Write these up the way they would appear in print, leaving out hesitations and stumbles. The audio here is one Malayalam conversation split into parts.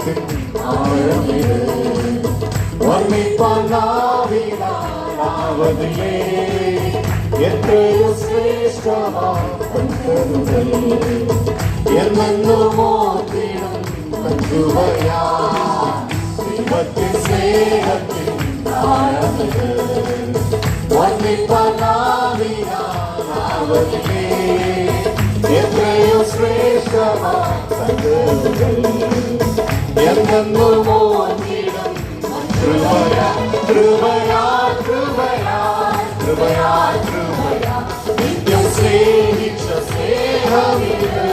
സ്നേഹത്തിൻ ആഴമിത് വർണ്ണിപ്പാനാവിനാവതിലേ എത്രയോ ശ്രേഷ്ഠമാകരുതൽ എന്നു മോത്തിനും കണ്ടുവയാ ദൈവത്തിൻ സ്നേഹത്തിൻ ആഴമിത് വർണ്ണിപ്പാനാവിനാവതിലേ എത്രയോ ശ്രേഷ്ഠമാകരുതൽ എന്നു മോത്തിനും കൃപയാ കൃപയാ കൃപയാ കൃപയാ കൃപയാ നിത്യം സ്നേഹിച്ച സ്നേഹമിത്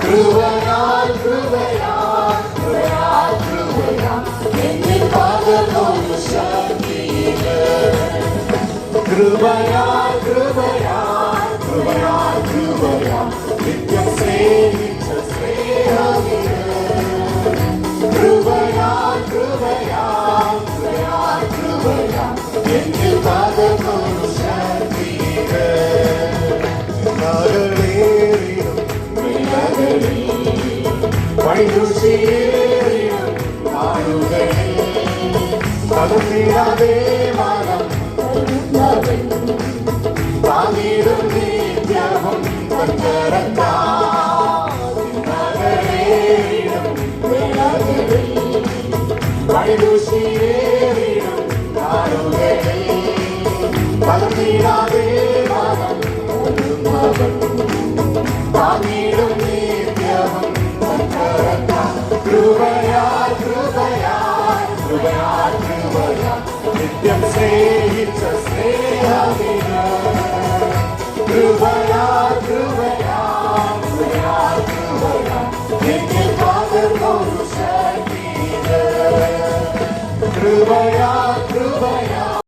കൃപയാ കൃപയാ കൃപയാ കൃപയാ എന്നിൽ പകർന്നൊരു ശക്തിയിത് കൃപയാ കൃപയാ കൃപയാ കൃപയാ നിത്യം സ്നേഹിച്ച സ്നേഹമിത് കൃപയാ കൃപയാ കൃപയാ കൃപയാ എന്നിൽ പകർന്നൊരു ശക്തിയിത് നഗരേറിയും വിലകളിൽ വൈദുഷിയേറിയും നാടുകളിൽ തകർന്നിടാതെ മനം താങ്ങിടും നിത്യവും നഗരേറിയും വിലകളിൽ വൈദുഷിയേറിയും നാടുകളിൽ തകർന്നിടാതെ മനം താങ്ങിടും നിത്യവും കൃപയാ കൃപയാ കൃപയാ കൃപയാ നിത്യം സ്നേഹിച്ച സ്നേഹമിത് കൃപയാ